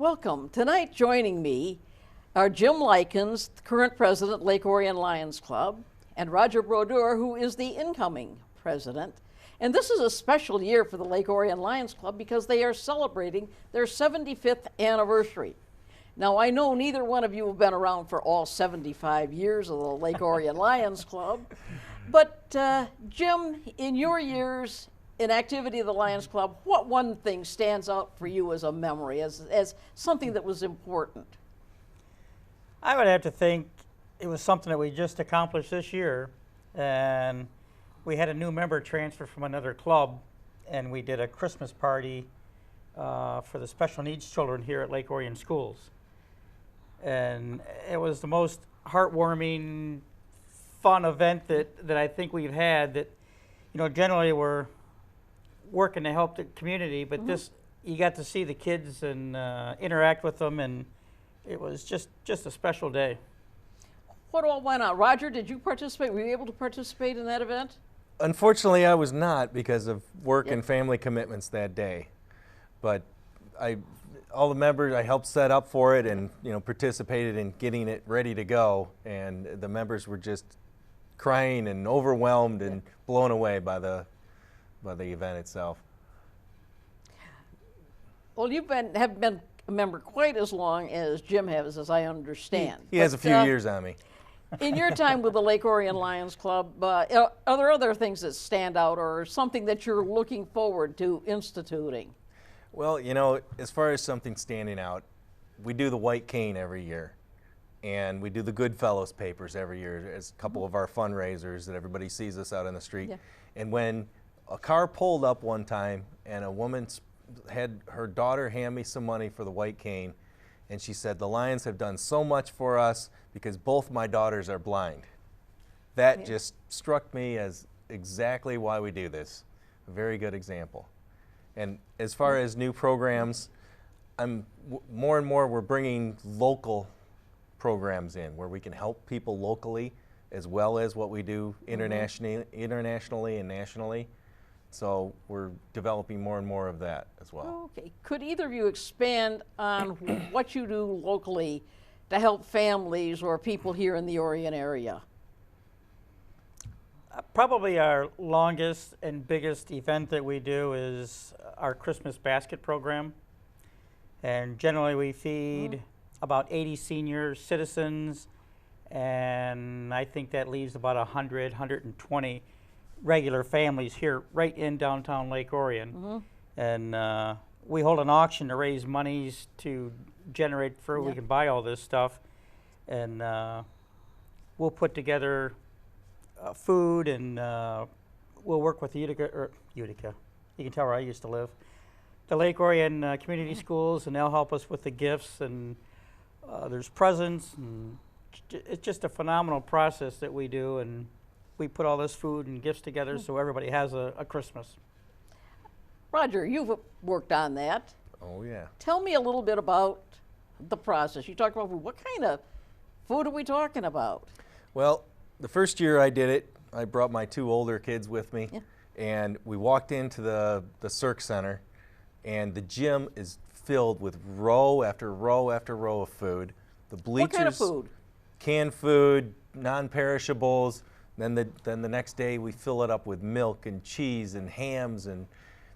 Welcome. Tonight joining me are Jim Lykins, the current president, Lake Orion Lions Club, and Roger Brodeur, who is the incoming president. And this is a special year for the Lake Orion Lions Club because they are celebrating their 75th anniversary. Now, I know neither one of you have been around for all 75 years of the Lake Orion Lions Club, but Jim, in your years in activity of the Lions Club, what one thing stands out for you as a memory, as something that was important? I would have to think it was something that we just accomplished this year, and we had a new member transfer from another club, and we did a Christmas party for the special needs children here at Lake Orion Schools. And it was the most heartwarming, fun event that I think we've had. That, you know, generally we're working to help the community, but this, you got to see the kids and interact with them, and it was just a special day. What all went on? Roger, did you participate? Were you able to participate in that event? Unfortunately, I was not because of work and family commitments that day. But all the members, I helped set up for it and participated in getting it ready to go. And the members were just crying and overwhelmed and blown away by the event itself. Well, you have been a member quite as long as Jim has, as I understand. He has a few years on me. In your time with the Lake Orion Lions Club, are there other things that stand out or something that you're looking forward to instituting? Well, as far as something standing out, we do the White Cane every year, and we do the Goodfellows papers every year as a couple of our fundraisers that everybody sees us out on the street. Yeah. And when a car pulled up one time and a woman had her daughter hand me some money for the White Cane, and she said, "The Lions have done so much for us because both my daughters are blind." That just struck me as exactly why we do this. A very good example. And as far as new programs, more and more we're bringing local programs in where we can help people locally as well as what we do internationally and nationally. So we're developing more and more of that as well. Okay. Could either of you expand on what you do locally to help families or people here in the Orion area? Probably our longest and biggest event that we do is our Christmas basket program. And generally we feed about 80 senior citizens, and I think that leaves about 120 regular families here right in downtown Lake Orion. And we hold an auction to raise monies to generate for we can buy all this stuff. And we'll put together food, and we'll work with Utica. You can tell where I used to live. The Lake Orion Community Schools, and they'll help us with the gifts, and there's presents, and it's just a phenomenal process that we do, and we put all this food and gifts together so everybody has a Christmas. Roger, you've worked on that. Oh, yeah. Tell me a little bit about the process. You talked about food. What kind of food are we talking about? Well, the first year I did it, I brought my two older kids with me, and we walked into the Cirque Center, and the gym is filled with row after row after row of food. The bleachers, what kind of food? Canned food, non-perishables. Then the next day we fill it up with milk and cheese and hams and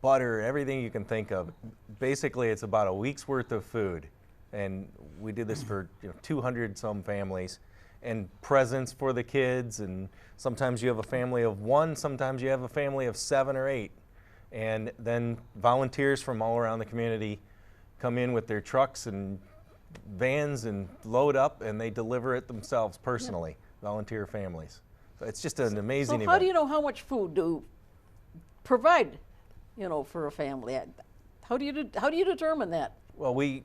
butter, everything you can think of. Basically, it's about a week's worth of food, and we did this for 200 some families. And presents for the kids, and sometimes you have a family of one, sometimes you have a family of 7 or 8. And then volunteers from all around the community come in with their trucks and vans and load up, and they deliver it themselves personally, volunteer families. So it's just an amazing event. So how do you know how much food to provide, for a family? How do you determine that? Well, we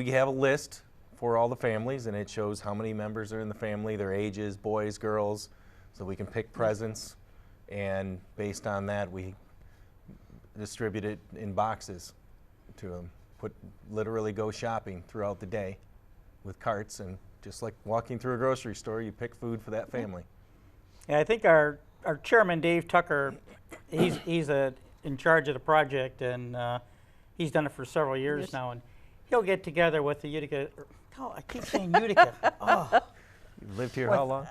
have a list for all the families, and it shows how many members are in the family, their ages, boys, girls, so we can pick presents, and based on that we distribute it in boxes to them. Literally go shopping throughout the day with carts, and just like walking through a grocery store, you pick food for that family. Yeah, I think our chairman, Dave Tucker, he's in charge of the project, and he's done it for several years now, and he'll get together with the Utica. Oh, I keep saying Utica. Oh. You lived here how long?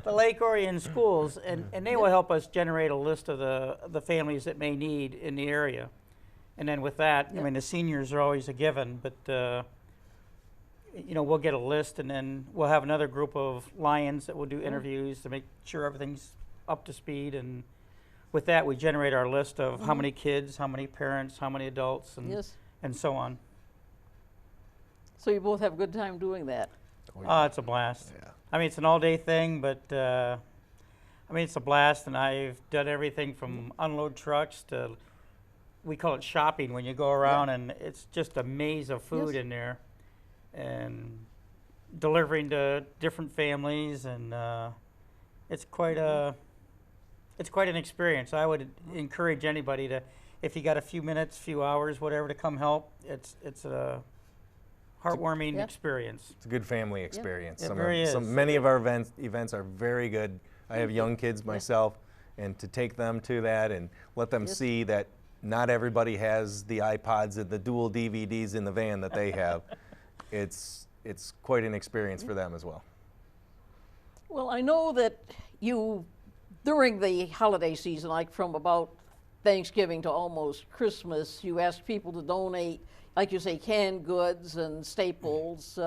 The Lake Orion schools, and they will help us generate a list of the families that may need in the area. And then with that, I mean, the seniors are always a given, but you know, we'll get a list, and then we'll have another group of Lions that will do interviews to make sure everything's up to speed. And with that, we generate our list of how many kids, how many parents, how many adults, and so on. So you both have a good time doing that. Oh, it's a blast. Yeah. I mean, it's an all-day thing, but I mean, it's a blast, and I've done everything from unload trucks to, we call it shopping, when you go around, and it's just a maze of food in there, and delivering to different families, and it's quite an experience. I would encourage anybody to, if you got a few minutes, few hours, whatever, to come help. It's a heartwarming experience. It's a good family experience. It really is. Many of our events are very good. I have young kids myself, and to take them to that and let them see that not everybody has the iPods and the dual DVDs in the van that they have, it's quite an experience for them as well. Well, I know that you, during the holiday season, like from about Thanksgiving to almost Christmas, you ask people to donate, like you say, canned goods and staples,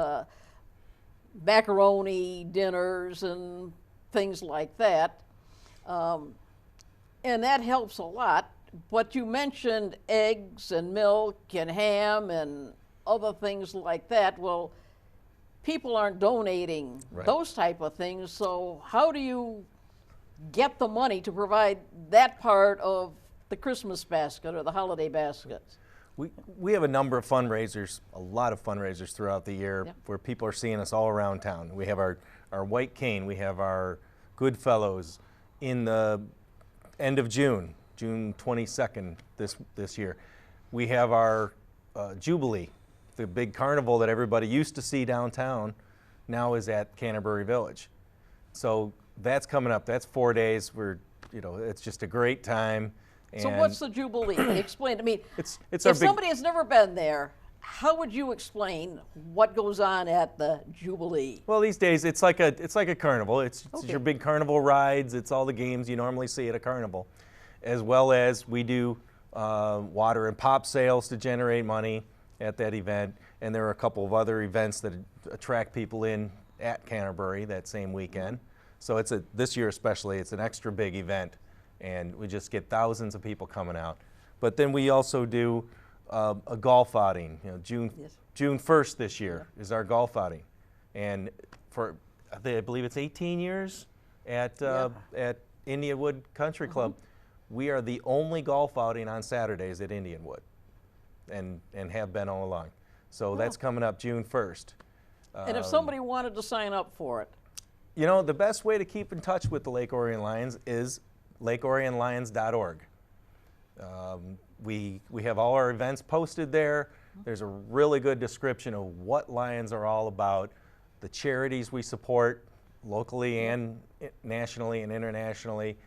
macaroni dinners and things like that. And that helps a lot. But you mentioned eggs and milk and ham and other things like that. Well, people aren't donating those type of things. So how do you get the money to provide that part of the Christmas basket or the holiday baskets? We have a number of fundraisers, a lot of fundraisers throughout the year where people are seeing us all around town. We have our White Cane, we have our Good Fellows in the end of June 22nd this year. We have our Jubilee, the big carnival that everybody used to see downtown, now is at Canterbury Village. So that's coming up. That's 4 days. It's just a great time. So what's the Jubilee? Explain. I mean, it's if somebody has never been there, how would you explain what goes on at the Jubilee? Well, these days it's like a carnival. It's your big carnival rides. It's all the games you normally see at a carnival, as well as we do water and pop sales to generate money at that event. And there are a couple of other events that attract people in at Canterbury that same weekend. So this year especially, it's an extra big event. And we just get thousands of people coming out. But then we also do a golf outing. June 1st this year is our golf outing. And for, I believe it's 18 years at Indianwood Country Club. We are the only golf outing on Saturdays at Indianwood, and have been all along. So that's coming up June 1st. And if somebody wanted to sign up for it? The best way to keep in touch with the Lake Orion Lions is LakeOrionLions.org. We have all our events posted there. There's a really good description of what Lions are all about, the charities we support locally and nationally and internationally,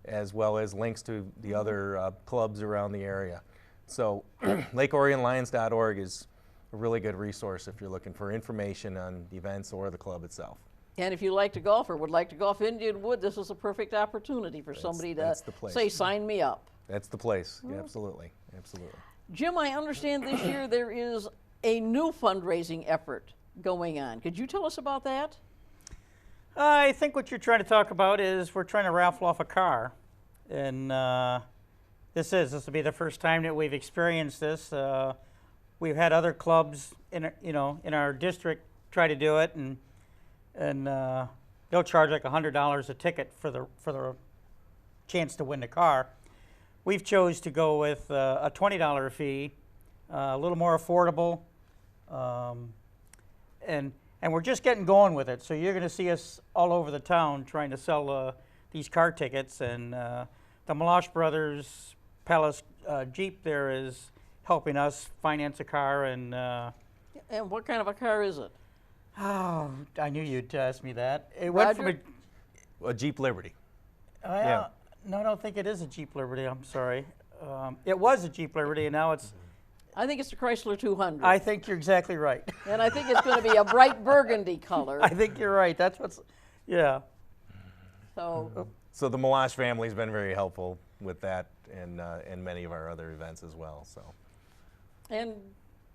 as well as links to the other clubs around the area. So LakeOrionLions.org is a really good resource if you're looking for information on events or the club itself. And if you like to golf or would like to golf Indianwood, this is a perfect opportunity for somebody to say, sign me up. That's the place. Yeah, absolutely. Absolutely. Jim, I understand this year there is a new fundraising effort going on. Could you tell us about that? I think what you're trying to talk about is we're trying to raffle off a car. And this will be the first time that we've experienced this. We've had other clubs in our district try to do it, and they'll charge like $100 a ticket for the chance to win the car. We've chose to go with a $20 fee, a little more affordable, and we're just getting going with it. So you're going to see us all over the town trying to sell these car tickets, and the Melosh Brothers Palace Jeep there is helping us finance a car. And what kind of a car is it? Oh, I knew you'd ask me that. It went from a Jeep Liberty. No, I don't think it is a Jeep Liberty. I'm sorry. It was a Jeep Liberty, and now it's I think it's the Chrysler 200. I think you're exactly right. And I think it's going to be a bright burgundy color. I think you're right. That's what's, yeah. So, So the Meloche family's been very helpful with that and many of our other events as well. So. and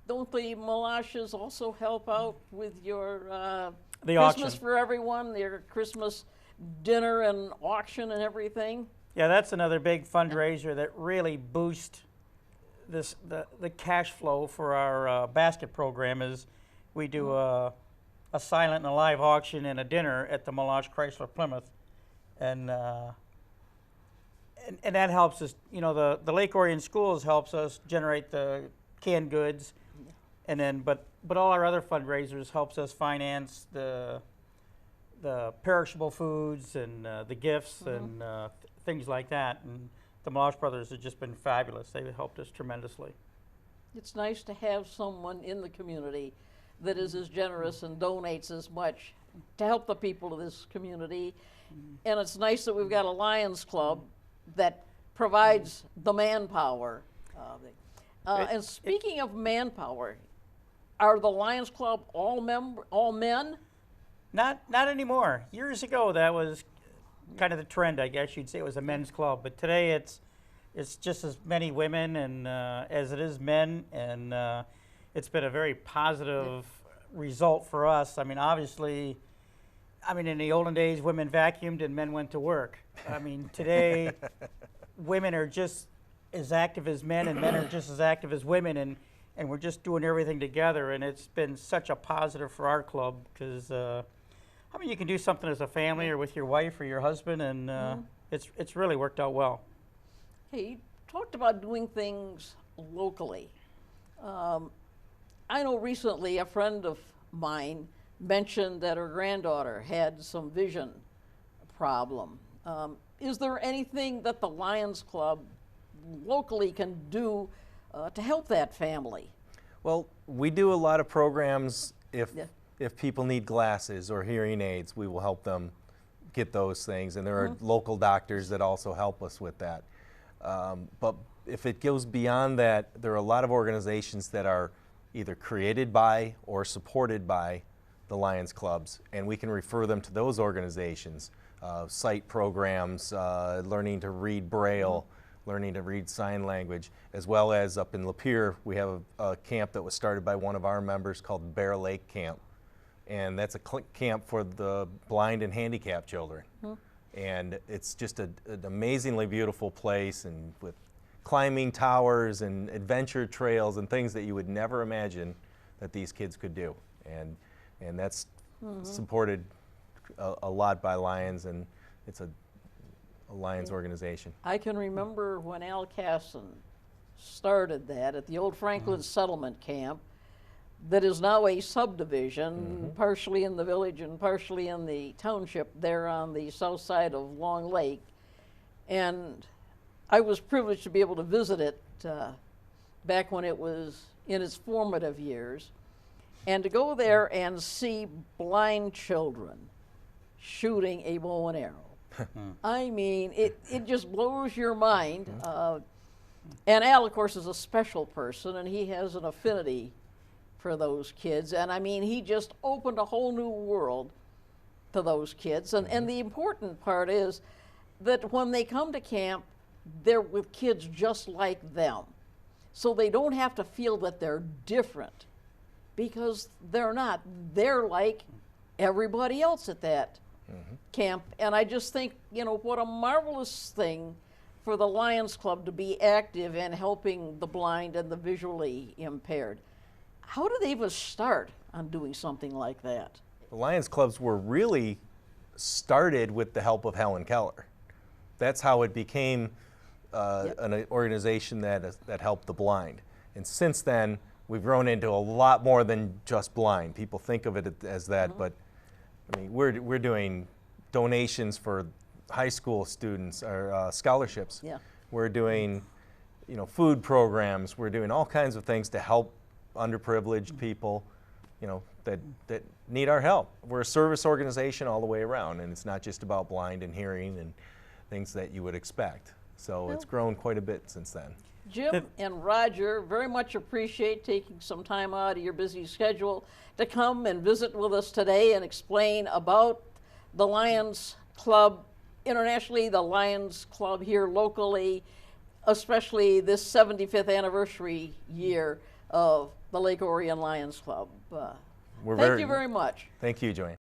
don't the Meloches also help out with your The Christmas auction. for everyone, your Christmas dinner and auction and everything? Yeah, that's another big fundraiser that really boosts the cash flow for our basket program. Is we do a silent and a live auction and a dinner at the Meloche Chrysler Plymouth, and that helps us. You know, the Lake Orion schools helps us generate the canned goods, and then but all our other fundraisers helps us finance the perishable foods and the gifts and things like that. And the Meloche brothers have just been fabulous. They've helped us tremendously. It's nice to have someone in the community that is as generous and donates as much to help the people of this community. And it's nice that we've got a Lions Club that provides the manpower. And speaking of manpower, are the Lions Club all men? Not anymore. Years ago, that was kind of the trend, I guess you'd say. It was a men's club, but today it's just as many women and as it is men, and it's been a very positive result for us. I mean, obviously, in the olden days, women vacuumed and men went to work. I mean, today, women are just as active as men, and men are just as active as women, and we're just doing everything together, and it's been such a positive for our club because you can do something as a family or with your wife or your husband, and it's really worked out well. Hey, you talked about doing things locally. I know recently a friend of mine mentioned that her granddaughter had some vision problem. Is there anything that the Lions Club locally can do to help that family? Well, we do a lot of programs. If people need glasses or hearing aids, we will help them get those things. And there are local doctors that also help us with that. But if it goes beyond that, there are a lot of organizations that are either created by or supported by the Lions Clubs, and we can refer them to those organizations. Sight programs, learning to read Braille, learning to read sign language, as well as up in Lapeer, we have a camp that was started by one of our members called Bear Lake Camp. And that's a camp for the blind and handicapped children. And it's just an amazingly beautiful place, and with climbing towers and adventure trails and things that you would never imagine that these kids could do. And that's supported a lot by Lions, and it's a Lions organization. I can remember when Al Casson started that at the old Franklin Settlement Camp that is now a subdivision, partially in the village and partially in the township there on the south side of Long Lake. And I was privileged to be able to visit it back when it was in its formative years, and to go there and see blind children shooting a bow and arrow. I mean, it just blows your mind. And Al, of course, is a special person, and he has an affinity for those kids. And I mean, he just opened a whole new world to those kids. And the important part is that when they come to camp, they're with kids just like them. So they don't have to feel that they're different, because they're not. They're like everybody else at that camp. And I just think, what a marvelous thing for the Lions Club to be active in helping the blind and the visually impaired. How did they even start on doing something like that? The Lions Clubs were really started with the help of Helen Keller. That's how it became an organization that helped the blind. And since then, we've grown into a lot more than just blind. People think of it as that, but I mean, we're doing donations for high school students or scholarships. We're doing, food programs. We're doing all kinds of things to help underprivileged people, that need our help. We're a service organization all the way around, and it's not just about blind and hearing and things that you would expect. So it's grown quite a bit since then. Jim and Roger, very much appreciate taking some time out of your busy schedule to come and visit with us today and explain about the Lions Club internationally, the Lions Club here locally, especially this 75th anniversary year of the Lake Orion Lions Club. Thank you very much. Thank you, JoAnn.